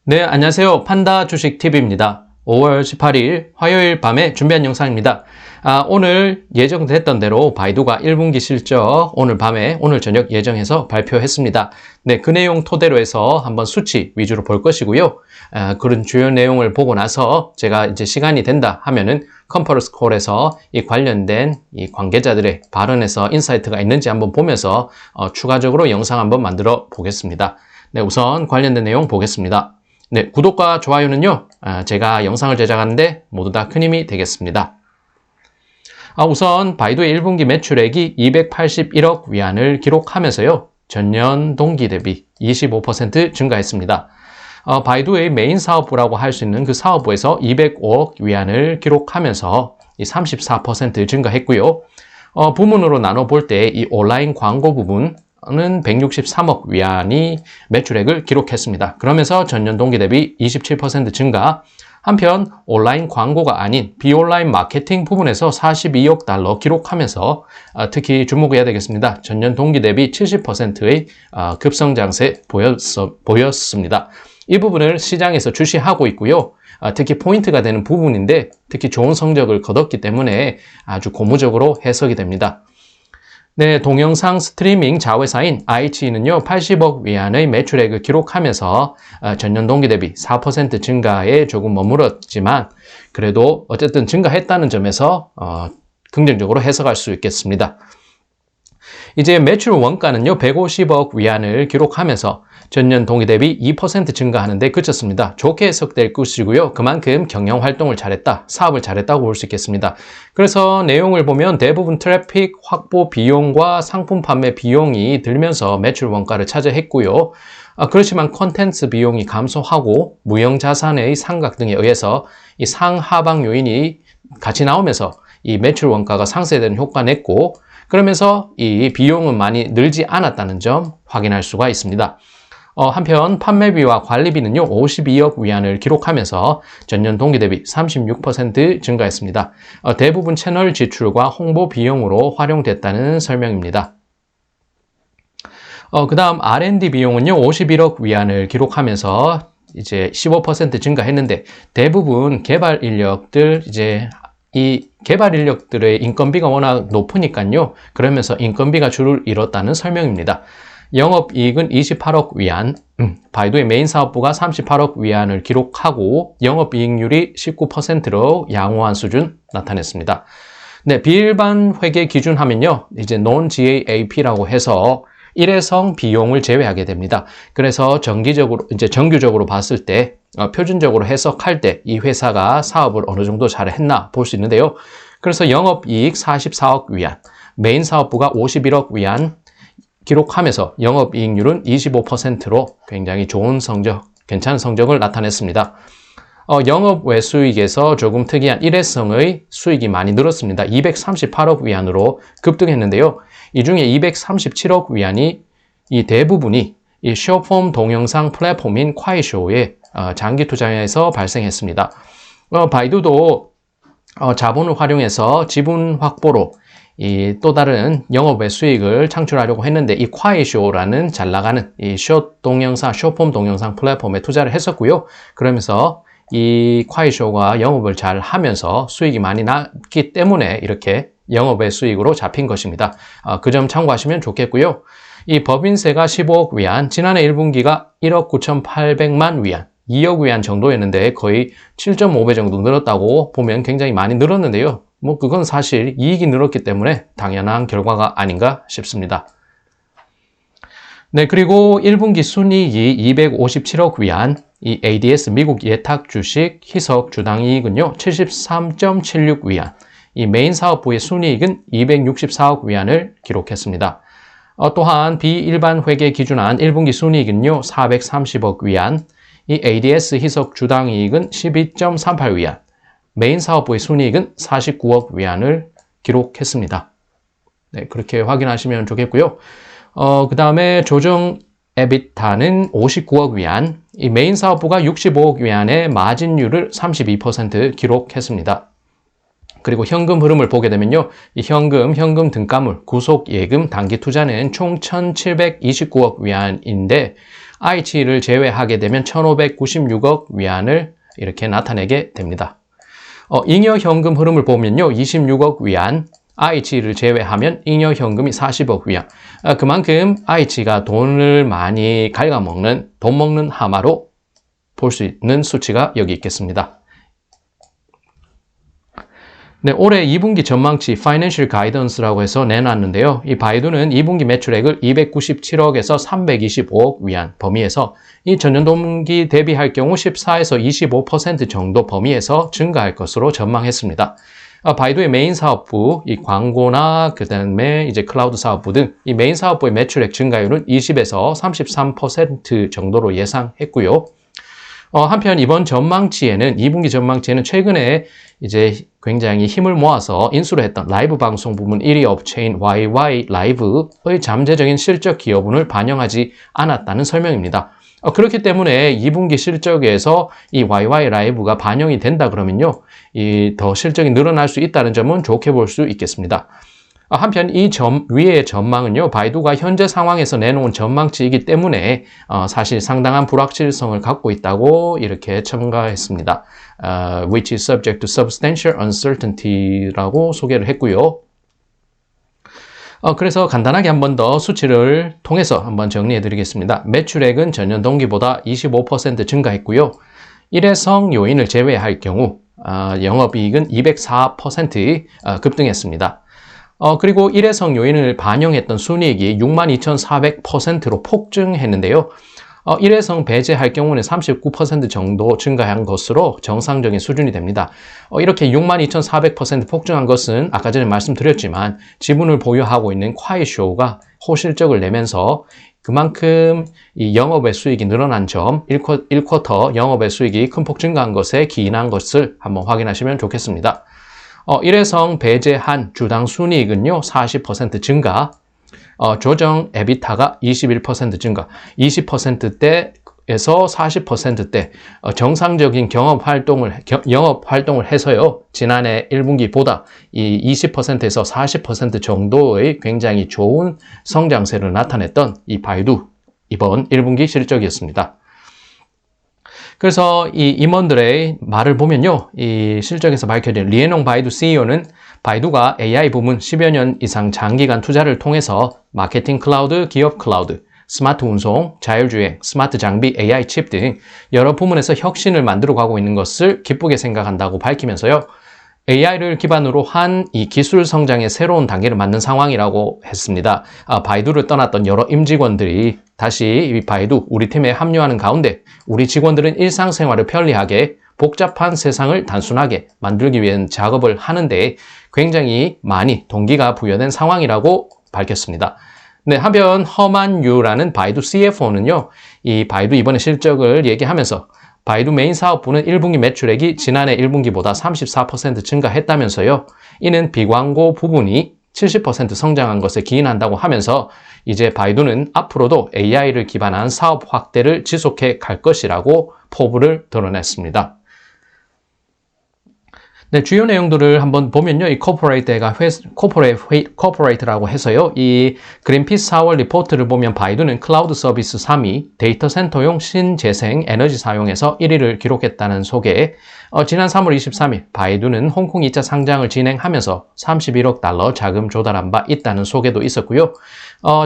네, 안녕하세요. 판다 주식TV입니다. 5월 18일 화요일 밤에 준비한 영상입니다. 오늘 예정됐던 대로 바이두가 1분기 실적 오늘 밤에 오늘 저녁 예정해서 발표했습니다. 네, 그 내용 토대로 해서 한번 수치 위주로 볼 것이고요. 그런 주요 내용을 보고 나서 제가 이제 시간이 된다 하면은 컨퍼런스 콜에서 이 관련된 이 관계자들의 발언에서 인사이트가 있는지 한번 보면서 추가적으로 영상 한번 만들어 보겠습니다. 네, 우선 관련된 내용 보겠습니다. 네, 구독과 좋아요는요, 제가 영상을 제작하는데 모두 다 큰 힘이 되겠습니다. 우선 바이두의 1분기 매출액이 281억 위안을 기록하면서요, 전년 동기 대비 25% 증가했습니다. 바이두의 메인 사업부라고 할 수 있는 그 사업부에서 205억 위안을 기록하면서 34% 증가했고요. 부문으로 나눠볼 때 이 온라인 광고 부분, 는 163억 위안이 매출액을 기록했습니다. 그러면서 전년 동기 대비 27% 증가. 한편 온라인 광고가 아닌 비온라인 마케팅 부분에서 42억 달러 기록하면서 특히 주목해야 되겠습니다. 전년 동기 대비 70%의 급성장세 보였습니다. 이 부분을 시장에서 주시하고 있고요. 특히 포인트가 되는 부분인데 특히 좋은 성적을 거뒀기 때문에 아주 고무적으로 해석이 됩니다. 네, 동영상 스트리밍 자회사인 iQIYI는요, 80억 위안의 매출액을 기록하면서 전년 동기 대비 4% 증가에 조금 머물렀지만 그래도 어쨌든 증가했다는 점에서 긍정적으로 해석할 수 있겠습니다. 이제 매출 원가는요, 150억 위안을 기록하면서 전년 동기 대비 2% 증가하는데 그쳤습니다. 좋게 해석될 것이고요. 그만큼 경영 활동을 잘했다, 사업을 잘했다고 볼 수 있겠습니다. 그래서 내용을 보면 대부분 트래픽 확보 비용과 상품 판매 비용이 들면서 매출 원가를 차지했고요. 그렇지만 콘텐츠 비용이 감소하고 무형 자산의 상각 등에 의해서 이 상하방 요인이 같이 나오면서 이 매출 원가가 상쇄되는 효과가 냈고 그러면서 이 비용은 많이 늘지 않았다는 점 확인할 수가 있습니다. 한편 판매비와 관리비는요 52억 위안을 기록하면서 전년 동기 대비 36% 증가했습니다. 대부분 채널 지출과 홍보 비용으로 활용됐다는 설명입니다. 그 다음 R&D 비용은요 51억 위안을 기록하면서 이제 15% 증가했는데 대부분 개발 인력들 이 개발 인력들의 인건비가 워낙 높으니까요. 그러면서 인건비가 줄을 잃었다는 설명입니다. 영업이익은 28억 위안, 바이두의 메인 사업부가 38억 위안을 기록하고 영업이익률이 19%로 양호한 수준 나타냈습니다. 네, 비일반 회계 기준 하면요. 이제 non-GAAP라고 해서 일회성 비용을 제외하게 됩니다. 그래서 정규적으로 봤을 때 표준적으로 해석할 때 이 회사가 사업을 어느 정도 잘했나 볼 수 있는데요. 그래서 영업이익 44억 위안, 메인 사업부가 51억 위안 기록하면서 영업이익률은 25%로 굉장히 좋은 성적, 괜찮은 성적을 나타냈습니다. 영업 외수익에서 조금 특이한 일회성의 수익이 많이 늘었습니다. 238억 위안으로 급등했는데요. 이 중에 237억 위안이 이 대부분이 이 쇼폼 동영상 플랫폼인 콰이쇼의 장기 투자에서 발생했습니다. 바이두도 자본을 활용해서 지분 확보로 이 또 다른 영업의 수익을 창출하려고 했는데 이 콰이쇼라는 잘 나가는 이 쇼폼 동영상 플랫폼에 투자를 했었고요. 그러면서 이 콰이쇼가 영업을 잘 하면서 수익이 많이 났기 때문에 이렇게 영업의 수익으로 잡힌 것입니다. 그 점 참고하시면 좋겠고요. 이 법인세가 15억 위안, 지난해 1분기가 1억 9,800만 위안, 2억 위안 정도였는데 거의 7.5배 정도 늘었다고 보면 굉장히 많이 늘었는데요. 그건 사실 이익이 늘었기 때문에 당연한 결과가 아닌가 싶습니다. 네, 그리고 1분기 순이익이 257억 위안, 이 ADS 미국 예탁 주식 희석 주당 이익은요, 73.76 위안, 이 메인 사업부의 순이익은 264억 위안을 기록했습니다. 또한 비일반 회계 기준한 1분기 순이익은요, 430억 위안, 이 ADS 희석 주당 이익은 12.38 위안, 메인 사업부의 순이익은 49억 위안을 기록했습니다. 네, 그렇게 확인하시면 좋겠고요. 그 다음에 조정 에비타는 59억 위안, 이 메인 사업부가 65억 위안의 마진율을 32% 기록했습니다. 그리고 현금 흐름을 보게 되면요. 이 현금 등가물, 구속 예금, 단기 투자는 총 1,729억 위안인데 IH를 제외하게 되면 1,596억 위안을 이렇게 나타내게 됩니다. 잉여 현금 흐름을 보면요. 26억 위안, IH를 제외하면 잉여 현금이 40억 위안. 그만큼 IH가 돈을 많이 갉아먹는, 돈 먹는 하마로 볼 수 있는 수치가 여기 있겠습니다. 네, 올해 2분기 전망치 Financial Guidance라고 해서 내놨는데요. 이 바이두는 2분기 매출액을 297억에서 325억 위안 범위에서 이 전년 동기 대비할 경우 14에서 25% 정도 범위에서 증가할 것으로 전망했습니다. 바이두의 메인 사업부, 이 광고나 그다음에 이제 클라우드 사업부 등 이 메인 사업부의 매출액 증가율은 20에서 33% 정도로 예상했고요. 한편 이번 전망치에는 2분기 전망치에는 최근에 이제 굉장히 힘을 모아서 인수를 했던 라이브 방송 부문 1위 업체인 YY 라이브의 잠재적인 실적 기여분을 반영하지 않았다는 설명입니다. 그렇기 때문에 2분기 실적에서 이 YY 라이브가 반영이 된다 그러면요, 더 실적이 늘어날 수 있다는 점은 좋게 볼 수 있겠습니다. 한편 이 위의 전망은요, 바이두가 현재 상황에서 내놓은 전망치이기 때문에 사실 상당한 불확실성을 갖고 있다고 이렇게 첨가했습니다. Which is subject to substantial uncertainty라고 소개를 했고요. 그래서 간단하게 한 번 더 수치를 통해서 한번 정리해 드리겠습니다. 매출액은 전년 동기보다 25% 증가했고요. 일회성 요인을 제외할 경우 영업이익은 204% 급등했습니다. 그리고 일회성 요인을 반영했던 순이익이 62,400%로 폭증했는데요. 일회성 배제할 경우는 39% 정도 증가한 것으로 정상적인 수준이 됩니다. 이렇게 62,400% 폭증한 것은 아까 전에 말씀드렸지만 지분을 보유하고 있는 콰이쇼가 호실적을 내면서 그만큼 이 영업의 수익이 늘어난 점, 1쿼터 영업의 수익이 큰 폭 증가한 것에 기인한 것을 한번 확인하시면 좋겠습니다. 일회성 배제한 주당 순이익은요, 40% 증가, 조정 에비타가 21% 증가, 20%대에서 40%대 정상적인 영업 활동을 해서요, 지난해 1분기보다 이 20%에서 40% 정도의 굉장히 좋은 성장세를 나타냈던 이 바이두 이번 1분기 실적이었습니다. 그래서 이 임원들의 말을 보면요, 이 실적에서 밝혀진 리에농 바이두 CEO는 바이두가 AI 부문 10여 년 이상 장기간 투자를 통해서 마케팅 클라우드, 기업 클라우드, 스마트 운송, 자율주행, 스마트 장비, AI 칩 등 여러 부문에서 혁신을 만들어 가고 있는 것을 기쁘게 생각한다고 밝히면서요, AI를 기반으로 한 이 기술 성장의 새로운 단계를 맞는 상황이라고 했습니다. 바이두를 떠났던 여러 임직원들이 다시 이 바이두 우리 팀에 합류하는 가운데 우리 직원들은 일상생활을 편리하게 복잡한 세상을 단순하게 만들기 위한 작업을 하는데 굉장히 많이 동기가 부여된 상황이라고 밝혔습니다. 네, 한편 허만 유라는 바이두 CFO는요, 이 바이두 이번에 실적을 얘기하면서 바이두 메인 사업부는 1분기 매출액이 지난해 1분기보다 34% 증가했다면서요. 이는 비광고 부분이 70% 성장한 것에 기인한다고 하면서 이제 바이두는 앞으로도 AI를 기반한 사업 확대를 지속해 갈 것이라고 포부를 드러냈습니다. 네, 주요 내용들을 한번 보면요. 이 코퍼레이트라고 해서요. 이 그린피스 4월 리포트를 보면 바이두는 클라우드 서비스 3위, 데이터 센터용 신재생 에너지 사용에서 1위를 기록했다는 소개. 지난 3월 23일 바이두는 홍콩 2차 상장을 진행하면서 31억 달러 자금 조달한 바 있다는 소개도 있었고요.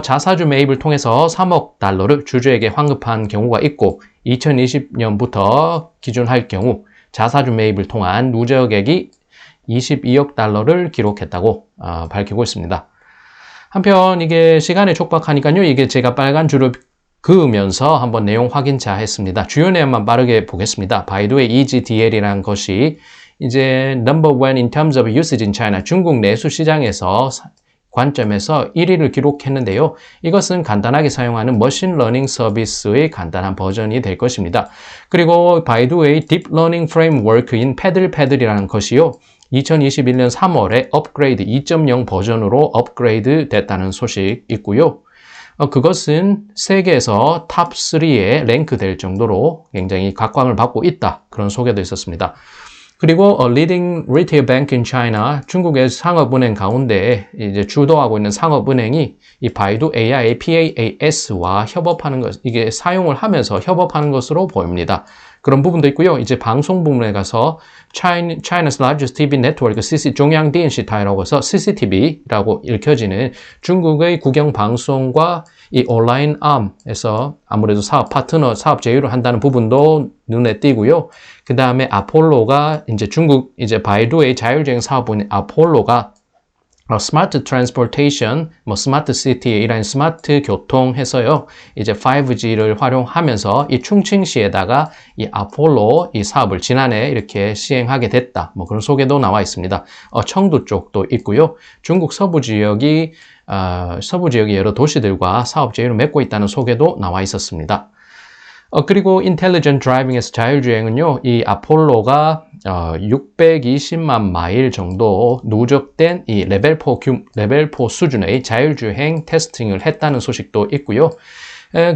자사주 매입을 통해서 3억 달러를 주주에게 환급한 경우가 있고 2020년부터 기준할 경우 자사주 매입을 통한 누적액이 22억 달러를 기록했다고 밝히고 있습니다. 한편 이게 시간에 촉박하니까요. 이게 제가 빨간 줄을 그으면서 한번 내용 확인차 했습니다. 주요 내용만 빠르게 보겠습니다. 바이두의 EGDL이라는 것이 이제 number one in terms of usage in China, 중국 내수 시장에서 관점에서 1위를 기록했는데요. 이것은 간단하게 사용하는 머신러닝 서비스의 간단한 버전이 될 것입니다. 그리고 바이두의 딥러닝 프레임워크인 패들이라는 것이요. 2021년 3월에 업그레이드 2.0 버전으로 업그레이드 됐다는 소식 있고요. 그것은 세계에서 탑3에 랭크될 정도로 굉장히 각광을 받고 있다. 그런 소개도 있었습니다. 그리고 leading retail bank in China, 중국의 상업은행 가운데 이제 주도하고 있는 상업은행이 이 바이두 AI PAAS와 협업하는 것, 이게 사용을 하면서 협업하는 것으로 보입니다. 그런 부분도 있고요. 이제 방송 부분에 가서 China's largest TV network, 중앙电视台라고 해서 CCTV라고 읽혀지는 중국의 국영 방송과 이 온라인 암에서 아무래도 사업 파트너, 사업 제휴를 한다는 부분도 눈에 띄고요. 그 다음에 아폴로가 이제 중국 이제 바이두의 자율주행 사업부인 아폴로가 스마트 트랜스포테이션, 스마트 시티 이런 스마트 교통 해서요. 이제 5G를 활용하면서 이 충칭시에다가 이 아폴로 이 사업을 지난해 이렇게 시행하게 됐다. 그런 소개도 나와 있습니다. 청두 쪽도 있고요. 중국 서부 지역이 여러 도시들과 사업 제휴를 맺고 있다는 소개도 나와 있었습니다. 그리고 인텔리전트 드라이빙에서 자율주행은요, 이 아폴로가 620만 마일 정도 누적된 이 레벨4 수준의 자율주행 테스팅을 했다는 소식도 있고요.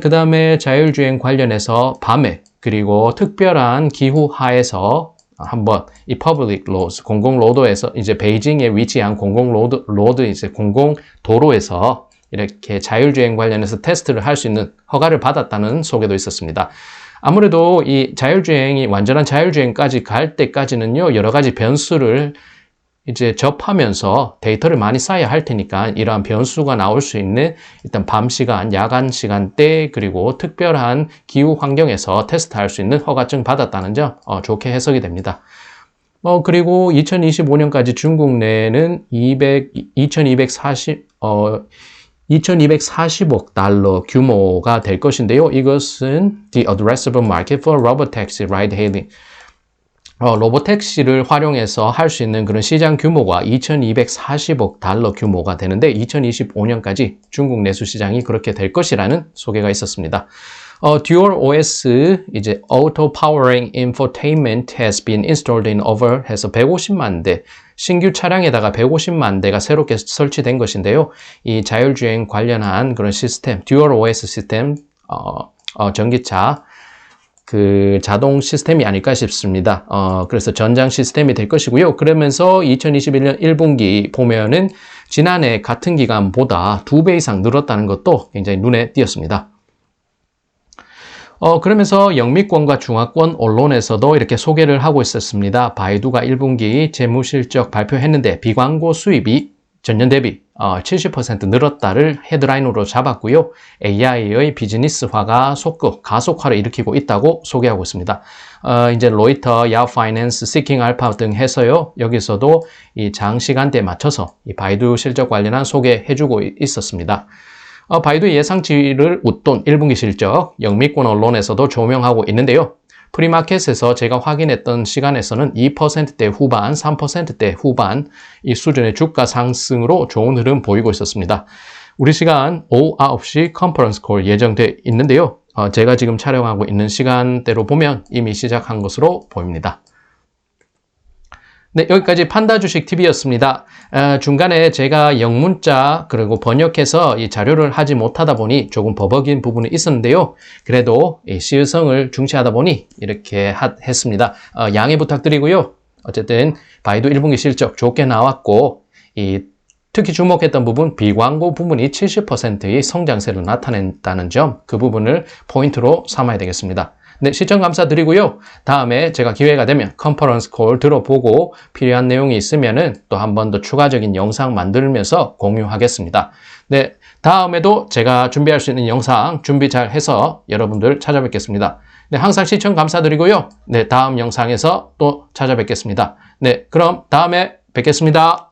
그 다음에 자율주행 관련해서 밤에 그리고 특별한 기후 하에서 한번 이 퍼블릭 로드, 공공로드에서 이제 베이징에 위치한 공공로드 이제 공공도로에서 이렇게 자율주행 관련해서 테스트를 할 수 있는 허가를 받았다는 소개도 있었습니다. 아무래도 이 자율주행이 완전한 자율주행까지 갈 때까지는요, 여러 가지 변수를 이제 접하면서 데이터를 많이 쌓아야 할 테니까 이러한 변수가 나올 수 있는 일단 밤 시간, 야간 시간대 그리고 특별한 기후 환경에서 테스트할 수 있는 허가증 받았다는 점 좋게 해석이 됩니다. 그리고 2025년까지 중국 내에는 2240억 달러 규모가 될 것인데요. 이것은 the addressable market for robotaxi ride hailing. 로보택시를 활용해서 할 수 있는 그런 시장 규모가 2240억 달러 규모가 되는데 2025년까지 중국 내수 시장이 그렇게 될 것이라는 소개가 있었습니다. Dual OS, 이제 Auto Powering Infotainment has been installed in over 해서 150만 대, 신규 차량에다가 150만 대가 새롭게 설치된 것인데요. 이 자율주행 관련한 그런 시스템, Dual OS 시스템, 전기차, 그 자동 시스템이 아닐까 싶습니다. 그래서 전장 시스템이 될 것이고요. 그러면서 2021년 1분기 보면은 지난해 같은 기간보다 2배 이상 늘었다는 것도 굉장히 눈에 띄었습니다. 그러면서 영미권과 중화권 언론에서도 이렇게 소개를 하고 있었습니다. 바이두가 1분기 재무실적 발표했는데 비광고 수입이 전년 대비 70% 늘었다를 헤드라인으로 잡았고요. AI의 비즈니스화가 가속화를 일으키고 있다고 소개하고 있습니다. 이제 로이터, 야후 파이낸스, 시킹 알파 등 해서요. 여기서도 이 장시간대에 맞춰서 이 바이두 실적 관련한 소개해주고 있었습니다. 바이두의 예상치를 웃돈 1분기 실적, 영미권 언론에서도 조명하고 있는데요. 프리마켓에서 제가 확인했던 시간에서는 2%대 후반, 3%대 후반 이 수준의 주가 상승으로 좋은 흐름 보이고 있었습니다. 우리 시간 오후 9시 컨퍼런스 콜 예정돼 있는데요. 제가 지금 촬영하고 있는 시간대로 보면 이미 시작한 것으로 보입니다. 네, 여기까지 판다주식 TV였습니다. 중간에 제가 영문자 그리고 번역해서 이 자료를 하지 못하다 보니 조금 버벅인 부분이 있었는데요. 그래도 이 시의성을 중시하다 보니 이렇게 했습니다. 양해 부탁드리고요. 어쨌든 바이두 1분기 실적 좋게 나왔고 특히 주목했던 부분 비광고 부분이 70%의 성장세를 나타낸다는 점, 그 부분을 포인트로 삼아야 되겠습니다. 네, 시청 감사드리고요. 다음에 제가 기회가 되면 컨퍼런스 콜 들어보고 필요한 내용이 있으면은 또 한 번 더 추가적인 영상 만들면서 공유하겠습니다. 네, 다음에도 제가 준비할 수 있는 영상 준비 잘 해서 여러분들 찾아뵙겠습니다. 네, 항상 시청 감사드리고요. 네, 다음 영상에서 또 찾아뵙겠습니다. 네, 그럼 다음에 뵙겠습니다.